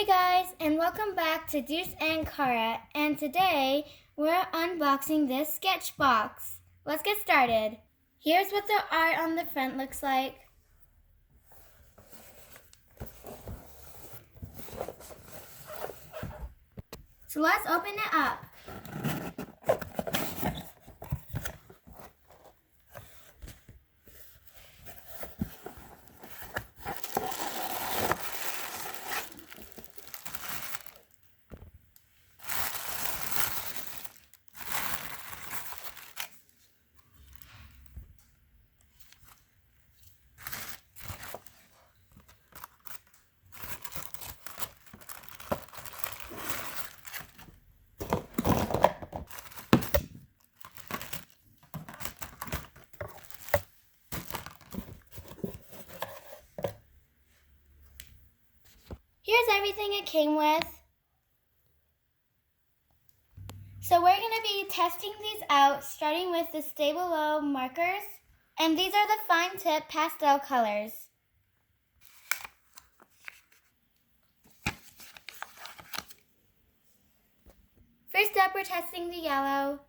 Hey guys, and welcome back to Duse and Cara, and today we're unboxing this Sketchbox. Let's get started. Here's what the art on the front looks like. So let's open it up. Here's everything it came with. So we're going to be testing these out, starting with the Stabilo markers. And these are the fine tip pastel colors. First up, we're testing the yellow.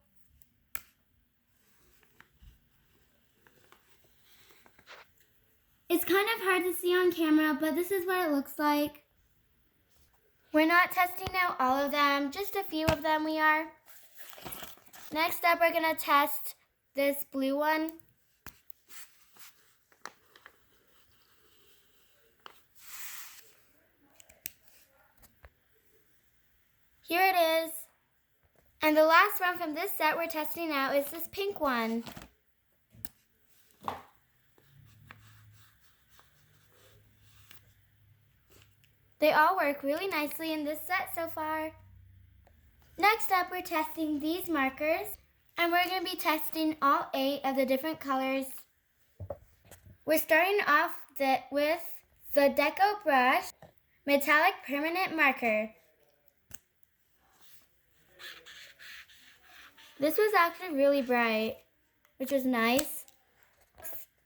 It's kind of hard to see on camera, but this is what it looks like. We're not testing out all of them, just a few of them we are. Next up, we're going to test this blue one. Here it is. And the last one from this set we're testing out is this pink one. They all work really nicely in this set so far. Next up, we're testing these markers, and we're going to be testing all 8 of the different colors. We're starting off with the Deco Brush Metallic Permanent Marker. This was actually really bright, which was nice.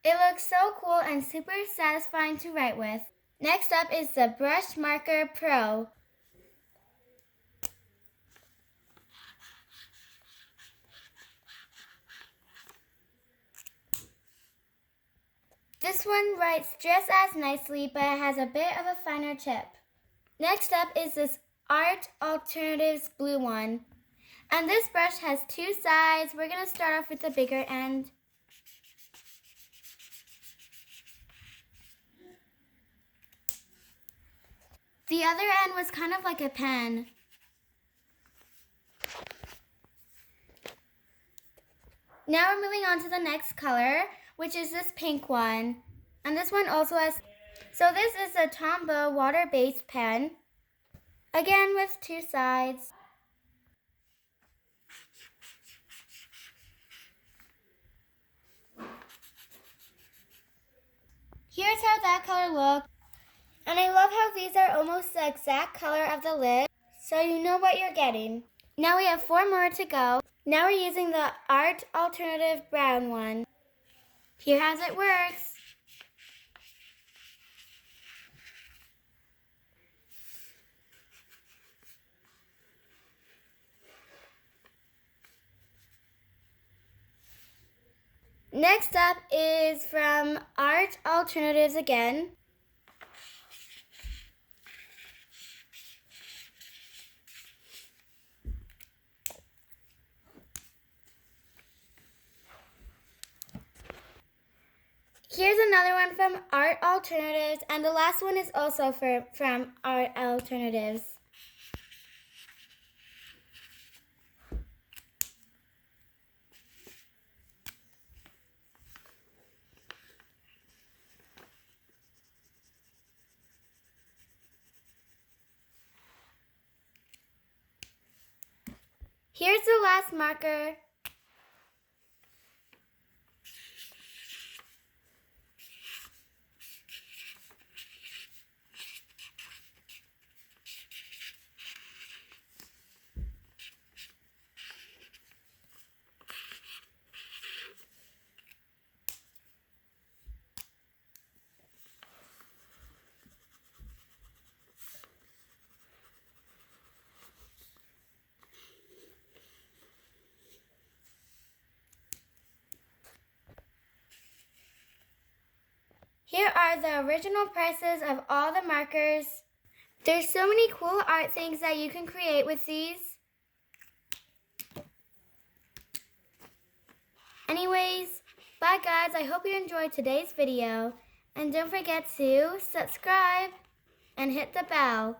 It looks so cool and super satisfying to write with. Next up is the Brush Marker Pro. This one writes just as nicely, but it has a bit of a finer tip. Next up is this Art Alternatives blue one. And this brush has 2 sides. We're going to start off with the bigger end. The other end was kind of like a pen. Now we're moving on to the next color, which is this pink one. And this one also has, so this is a Tombow water-based pen. Again with 2 sides. Here's how that color looks. And I love how these are almost the exact color of the lid, so you know what you're getting. Now we have 4 more to go. Now we're using the Art Alternative brown one. Here how it works. Next up is from Art Alternatives again. Here's another one from Art Alternatives, and the last one is also from Art Alternatives. Here's the last marker. Here are the original prices of all the markers. There's so many cool art things that you can create with these. Anyways, bye guys. I hope you enjoyed today's video. And don't forget to subscribe and hit the bell.